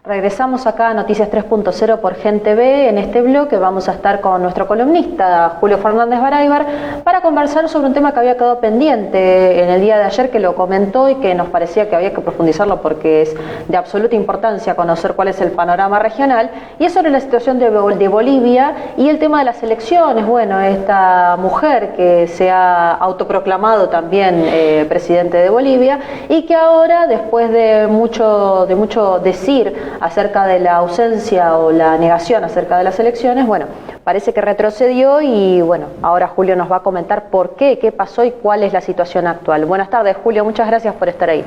Regresamos acá a Noticias 3.0 por Gen TV. En este bloque vamos a estar con nuestro columnista Julio Fernández Baraybar para conversar sobre un tema que había quedado pendiente en el día de ayer, que lo comentó y que nos parecía que había que profundizarlo porque es de absoluta importancia conocer cuál es el panorama regional, y es sobre la situación de Bolivia y el tema de las elecciones. Bueno, esta mujer que se ha autoproclamado también presidente de Bolivia y que ahora, después de mucho decir acerca de la ausencia o la negación acerca de las elecciones, bueno, parece que retrocedió y bueno, ahora Julio nos va a comentar por qué pasó y cuál es la situación actual. Buenas tardes, Julio, muchas gracias por estar ahí.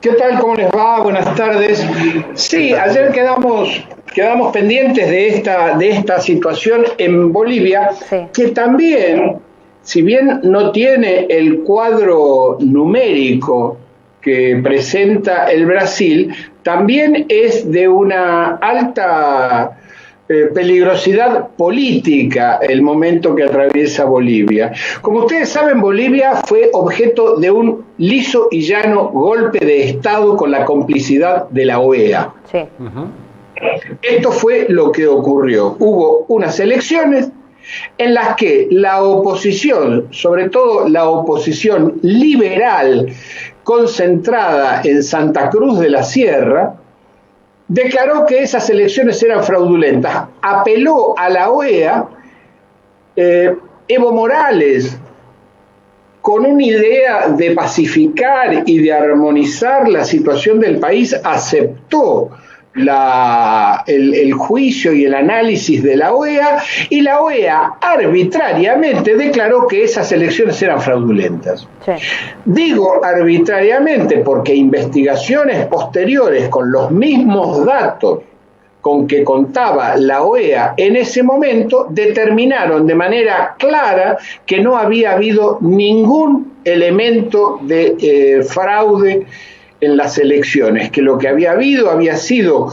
¿Qué tal? ¿Cómo les va? Buenas tardes. Sí, ayer quedamos pendientes de esta situación en Bolivia, sí, que también, si bien no tiene el cuadro numérico que presenta el Brasil, también es de una alta peligrosidad política el momento que atraviesa Bolivia. Como ustedes saben, Bolivia fue objeto de un liso y llano golpe de Estado con la complicidad de la OEA. Sí. Esto fue lo que ocurrió. Hubo unas elecciones en las que la oposición, sobre todo la oposición liberal concentrada en Santa Cruz de la Sierra, declaró que esas elecciones eran fraudulentas. Apeló a la OEA. Evo Morales, con una idea de pacificar y de armonizar la situación del país, aceptó el juicio y el análisis de la OEA, y la OEA arbitrariamente declaró que esas elecciones eran fraudulentas. Sí. Digo arbitrariamente porque investigaciones posteriores con los mismos datos con que contaba la OEA en ese momento determinaron de manera clara que no había habido ningún elemento de fraude en las elecciones, que lo que había habido había sido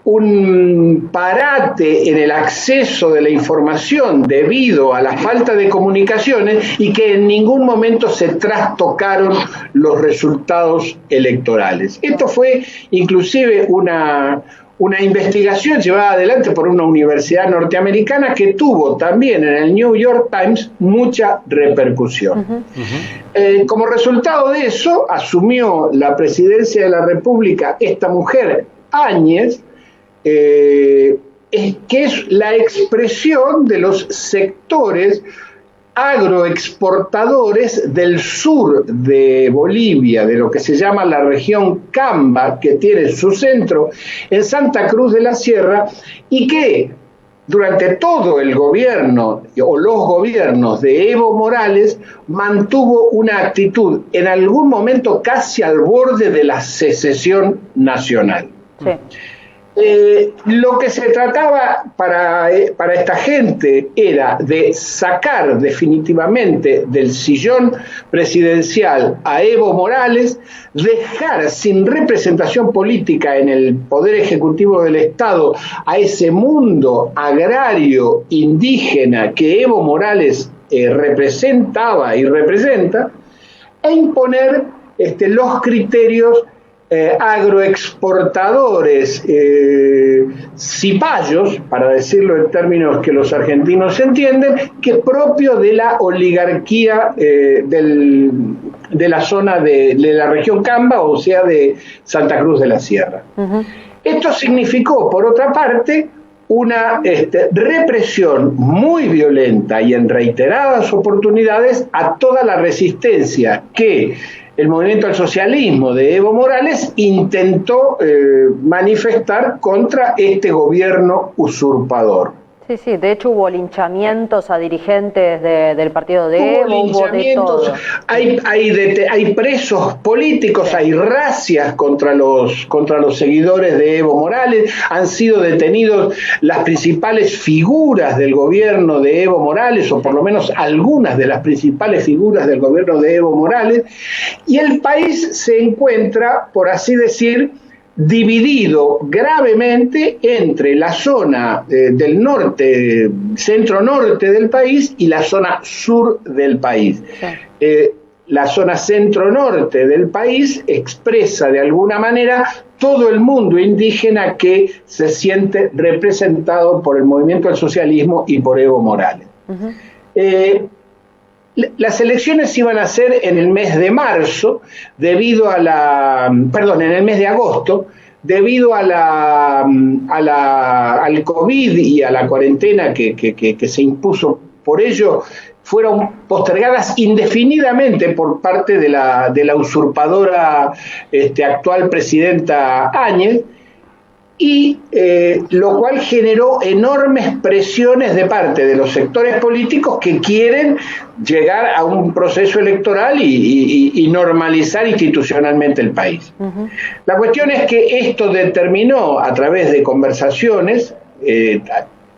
un parate en el acceso de la información debido a la falta de comunicaciones y que en ningún momento se trastocaron los resultados electorales. Esto fue inclusive una investigación llevada adelante por una universidad norteamericana que tuvo también en el New York Times mucha repercusión. Como resultado de eso, asumió la presidencia de la República esta mujer, Áñez, que es la expresión de los sectores agroexportadores del sur de Bolivia, de lo que se llama la región Camba, que tiene su centro en Santa Cruz de la Sierra, y que durante todo el gobierno o los gobiernos de Evo Morales mantuvo una actitud en algún momento casi al borde de la secesión nacional. Sí. Lo que se trataba para esta gente era de sacar definitivamente del sillón presidencial a Evo Morales, dejar sin representación política en el poder ejecutivo del Estado a ese mundo agrario indígena que Evo Morales representaba y representa, e imponer los criterios agroexportadores, cipayos, para decirlo en términos que los argentinos entienden, que es propio de la oligarquía de la zona de la región Camba, o sea, de Santa Cruz de la Sierra. Esto significó, por otra parte, una represión muy violenta y en reiteradas oportunidades a toda la resistencia que el movimiento al socialismo de Evo Morales intentó manifestar contra este gobierno usurpador. Sí, de hecho hubo linchamientos a dirigentes del partido de Evo, hubo de todo. Hay presos políticos, sí, hay racias contra los seguidores de Evo Morales, han sido detenidos las principales figuras del gobierno de Evo Morales, o por lo menos algunas de las principales figuras del gobierno de Evo Morales, y el país se encuentra, por así decir, dividido gravemente entre la zona del norte, centro-norte del país y la zona sur del país. Sí. la zona centro-norte del país expresa de alguna manera todo el mundo indígena que se siente representado por el movimiento del socialismo y por Evo Morales. Las elecciones iban a ser en el mes de marzo, debido a en el mes de agosto, debido al COVID y a la cuarentena que se impuso por ello, fueron postergadas indefinidamente por parte de la usurpadora actual presidenta Áñez, y lo cual generó enormes presiones de parte de los sectores políticos que quieren llegar a un proceso electoral y normalizar institucionalmente el país. La cuestión es que esto determinó, a través de conversaciones,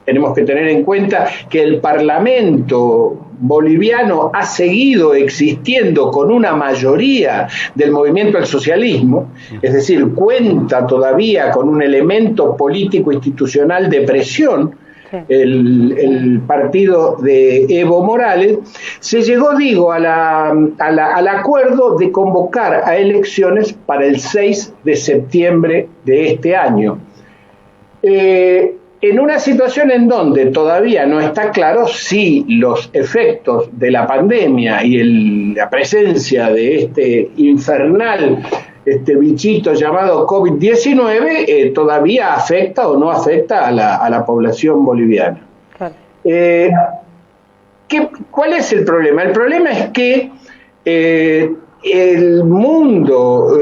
tenemos que tener en cuenta que el Parlamento boliviano ha seguido existiendo con una mayoría del movimiento al socialismo, es decir, cuenta todavía con un elemento político institucional de presión, el partido de Evo Morales. Se llegó, digo, al acuerdo de convocar a elecciones para el 6 de septiembre de este año. En una situación en donde todavía no está claro si los efectos de la pandemia y la presencia de este infernal bichito llamado COVID-19 todavía afecta o no afecta a la población boliviana. Claro. ¿Cuál es el problema? El problema es que el mundo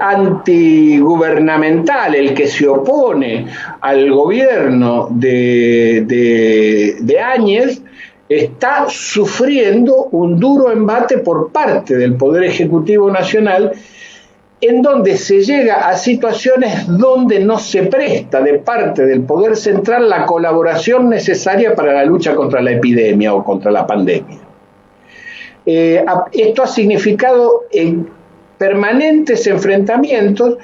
antigubernamental, el que se opone al gobierno de Áñez, está sufriendo un duro embate por parte del Poder Ejecutivo Nacional, en donde se llega a situaciones donde no se presta de parte del Poder Central la colaboración necesaria para la lucha contra la epidemia o contra la pandemia. Esto ha significado permanentes enfrentamientos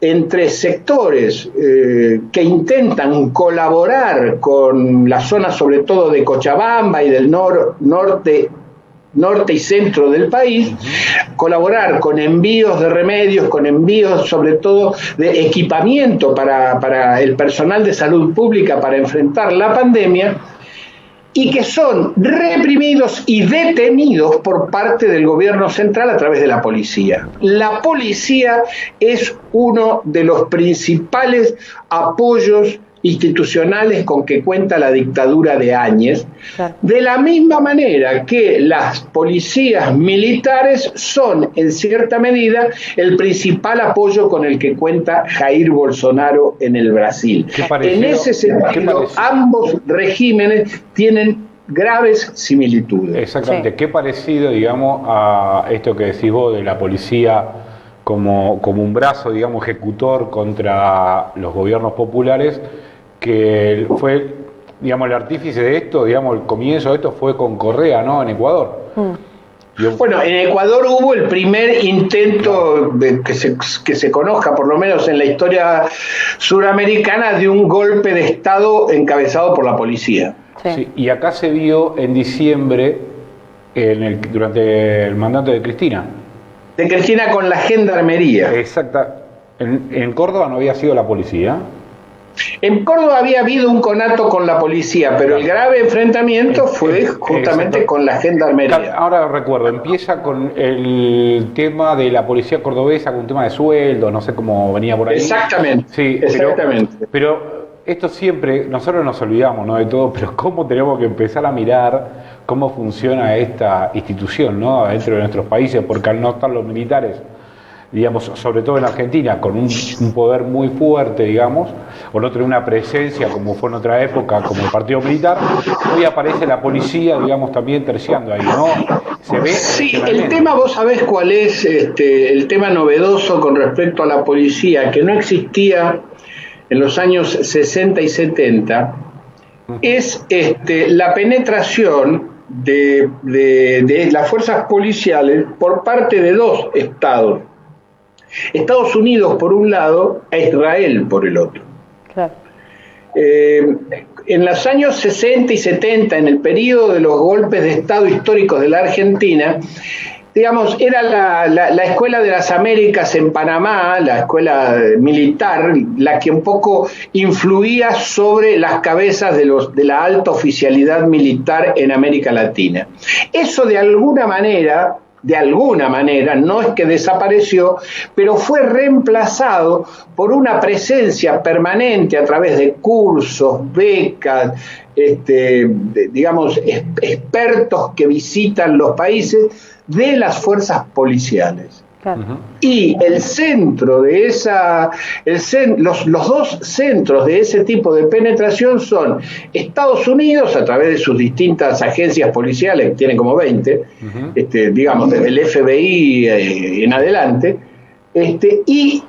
entre sectores que intentan colaborar con la zona, sobre todo de Cochabamba y del norte y centro del país, colaborar con envíos de remedios, con envíos sobre todo de equipamiento para el personal de salud pública para enfrentar la pandemia, y que son reprimidos y detenidos por parte del gobierno central a través de la policía. La policía es uno de los principales apoyos institucionales con que cuenta la dictadura de Áñez, claro. De la misma manera que las policías militares son, en cierta medida, el principal apoyo con el que cuenta Jair Bolsonaro en el Brasil. En ese sentido, ambos regímenes tienen graves similitudes. Exactamente. Sí. ¿Qué parecido, digamos, a esto que decís vos de la policía como un brazo, digamos, ejecutor contra los gobiernos populares, que fue, digamos, el artífice de esto, digamos, el comienzo de esto fue con Correa, ¿no?, en Ecuador? Bueno, en Ecuador hubo el primer intento que se conozca, por lo menos en la historia suramericana, de un golpe de Estado encabezado por la policía. Sí. Sí, y acá se vio en diciembre, durante el mandato de Cristina. De Cristina con la gendarmería. Exacta. En Córdoba no había sido la policía. En Córdoba había habido un conato con la policía, pero el grave enfrentamiento fue justamente con la gendarmería. Ahora recuerdo, empieza con el tema de la policía cordobesa, con un tema de sueldo, no sé cómo venía por ahí. Exactamente. Sí, exactamente. Pero esto siempre, nosotros nos olvidamos, ¿no?, de todo, pero cómo tenemos que empezar a mirar cómo funciona esta institución, ¿no?, dentro de nuestros países, porque al no estar los militares, digamos, sobre todo en Argentina, con un poder muy fuerte, digamos, o no tener una presencia como fue en otra época, como el partido militar, hoy aparece la policía, digamos, también terciando ahí, ¿no? Se ve. Sí, el tema, vos sabés cuál es el tema novedoso con respecto a la policía, que no existía en los años 60 y 70, es la penetración de las fuerzas policiales por parte de dos estados. Estados Unidos por un lado, a Israel por el otro. Claro. En los años 60 y 70, en el periodo de los golpes de Estado históricos de la Argentina, digamos, era la Escuela de las Américas en Panamá, la escuela militar, la que un poco influía sobre las cabezas de la alta oficialidad militar en América Latina. Eso de alguna manera, no es que desapareció, pero fue reemplazado por una presencia permanente a través de cursos, becas, digamos, expertos que visitan los países de las fuerzas policiales. Claro. Y el centro de los dos centros de ese tipo de penetración son Estados Unidos, a través de sus distintas agencias policiales, que tienen como 20, digamos, desde el FBI en adelante, y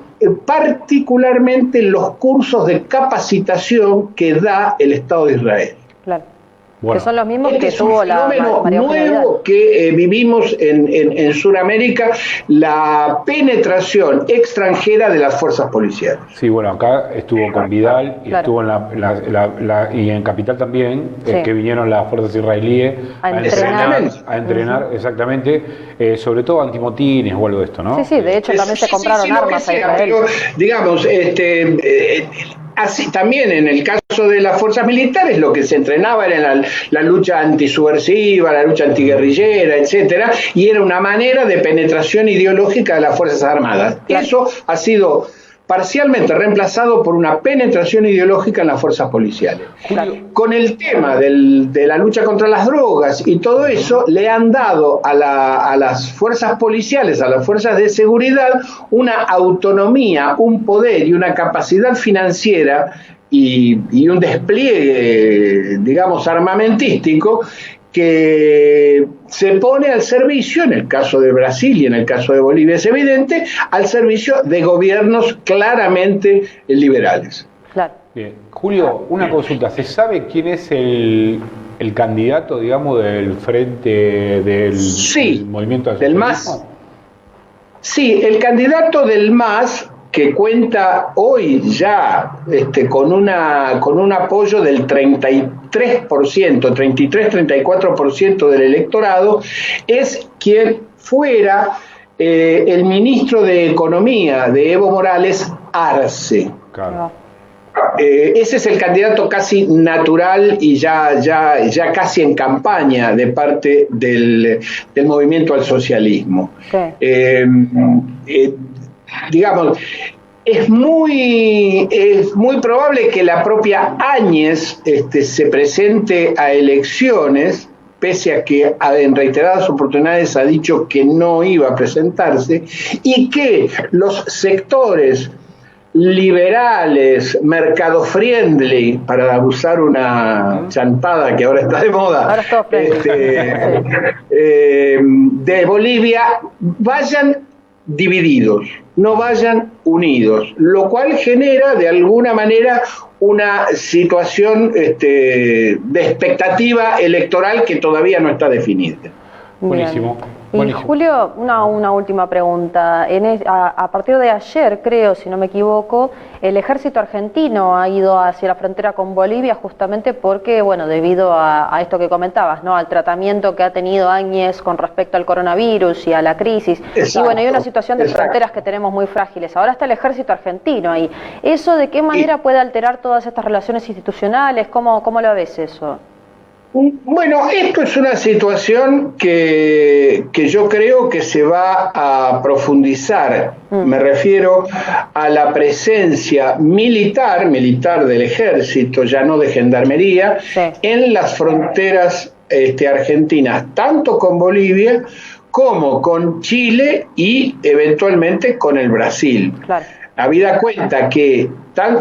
particularmente los cursos de capacitación que da el Estado de Israel. Claro. Bueno, que son los mismos que tuvo la María nuevo que vivimos en Sudamérica, la penetración extranjera de las fuerzas policiales. Sí, bueno, acá estuvo con Vidal y estuvo y en Capital también, que vinieron las fuerzas israelíes a entrenar exactamente, sobre todo antimotines o algo de esto, ¿no? Sí, de hecho también se compraron armas a Israel. Pero, digamos, así, también en el caso de las fuerzas militares, lo que se entrenaba era la lucha antisubversiva, la lucha antiguerrillera, etcétera, y era una manera de penetración ideológica de las Fuerzas Armadas. Claro. Eso ha sido parcialmente reemplazado por una penetración ideológica en las fuerzas policiales. Claro. Con el tema de la lucha contra las drogas y todo eso, le han dado a las fuerzas policiales, a las fuerzas de seguridad, una autonomía, un poder y una capacidad financiera y un despliegue, digamos, armamentístico, que se pone al servicio, en el caso de Brasil y en el caso de Bolivia es evidente, al servicio de gobiernos claramente liberales. Claro. Bien. Julio, una consulta, ¿se sabe quién es el candidato, digamos, del frente del movimiento del MAS? Sí, el candidato del MAS, que cuenta hoy ya con un apoyo del 33%, del electorado, es quien fuera el ministro de Economía de Evo Morales, Arce. Claro. Ese es el candidato casi natural y ya casi en campaña de parte del movimiento al socialismo. Sí. Digamos, es muy probable que la propia Áñez se presente a elecciones, pese a que en reiteradas oportunidades ha dicho que no iba a presentarse, y que los sectores liberales, mercado friendly, para usar una chantada que ahora está de moda, de Bolivia, vayan divididos, no vayan unidos, lo cual genera de alguna manera una situación de expectativa electoral que todavía no está definida. Buenísimo. Y Julio, una última pregunta. A partir de ayer, creo, si no me equivoco, el ejército argentino ha ido hacia la frontera con Bolivia justamente porque, bueno, debido a esto que comentabas, ¿no? Al tratamiento que ha tenido Áñez con respecto al coronavirus y a la crisis. Exacto, y bueno, hay una situación de fronteras que tenemos muy frágiles. Ahora está el ejército argentino ahí. ¿Eso de qué manera puede alterar todas estas relaciones institucionales? ¿Cómo lo ves eso? Bueno, esto es una situación que yo creo que se va a profundizar. Me refiero a la presencia militar del ejército, ya no de gendarmería, en las fronteras argentinas, tanto con Bolivia como con Chile y eventualmente con el Brasil. Claro. Habida cuenta que,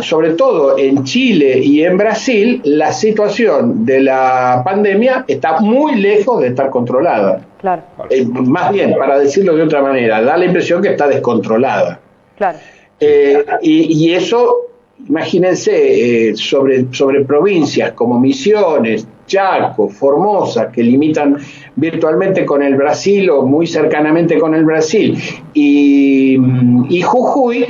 sobre todo en Chile y en Brasil, la situación de la pandemia está muy lejos de estar controlada. Claro. Más bien, para decirlo de otra manera, da la impresión que está descontrolada. Claro. Y eso, imagínense, sobre provincias como Misiones, Chaco, Formosa, que limitan virtualmente con el Brasil o muy cercanamente con el Brasil, y Jujuy,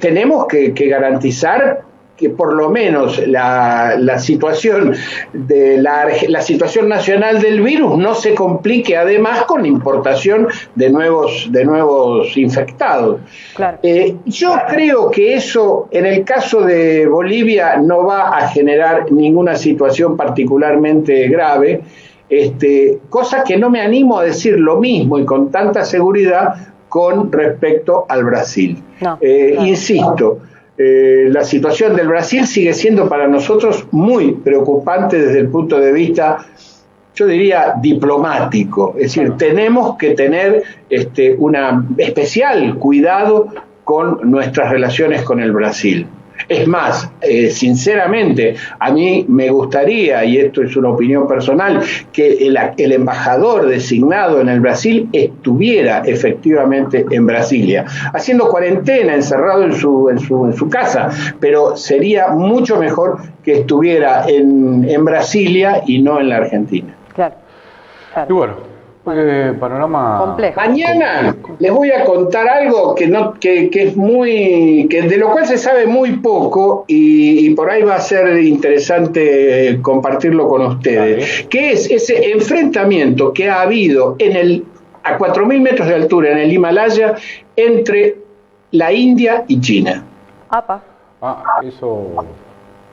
tenemos que garantizar que por lo menos la situación de la situación nacional del virus no se complique además con la importación de nuevos infectados. Claro. Yo creo que eso en el caso de Bolivia no va a generar ninguna situación particularmente grave, cosa que no me animo a decir lo mismo y con tanta seguridad con respecto al Brasil. No, claro. Insisto, la situación del Brasil sigue siendo para nosotros muy preocupante desde el punto de vista, yo diría, diplomático. Es decir, tenemos que tener un especial cuidado con nuestras relaciones con el Brasil. Es más, sinceramente, a mí me gustaría, y esto es una opinión personal, que el embajador designado en el Brasil estuviera efectivamente en Brasilia, haciendo cuarentena, encerrado en su casa, pero sería mucho mejor que estuviera en Brasilia y no en la Argentina. Claro. Y bueno, panorama complejo. Mañana les voy a contar algo que es que de lo cual se sabe muy poco y por ahí va a ser interesante compartirlo con ustedes, que es ese enfrentamiento que ha habido a 4.000 metros de altura en el Himalaya entre la India y China. Apa.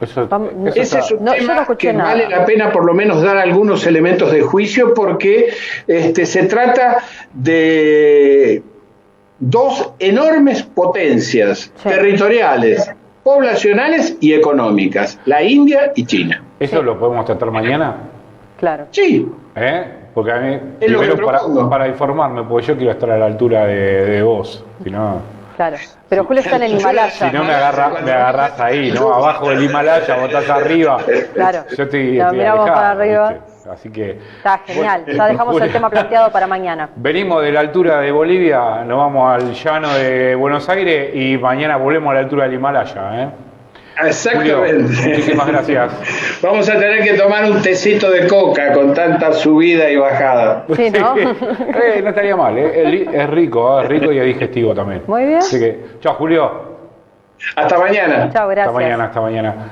Ese es un yo no tema escuché que nada. vale la pena por lo menos dar algunos elementos de juicio porque se trata de dos enormes potencias territoriales, poblacionales y económicas, la India y China. ¿Eso lo podemos tratar mañana? Claro. Sí. Porque a mí, Es lo que primero para informarme, porque yo quiero estar a la altura de vos, si no... Claro, pero Julio está en el Himalaya. Si no me agarrás ahí, ¿no? Abajo del Himalaya, vos estás arriba. Claro. Yo estoy Lo miramos alejado, para arriba. ¿viste? Así que... Está genial. Bueno, Ya dejamos Julio, el tema planteado para mañana. Venimos de la altura de Bolivia, nos vamos al llano de Buenos Aires y mañana volvemos a la altura del Himalaya, Exactamente. Julio, muchísimas gracias. Vamos a tener que tomar un tecito de coca con tanta subida y bajada. Sí, ¿no? No estaría mal, es rico y es digestivo también. Muy bien. Así que, chao Julio. Hasta mañana. Chao, gracias. Hasta mañana.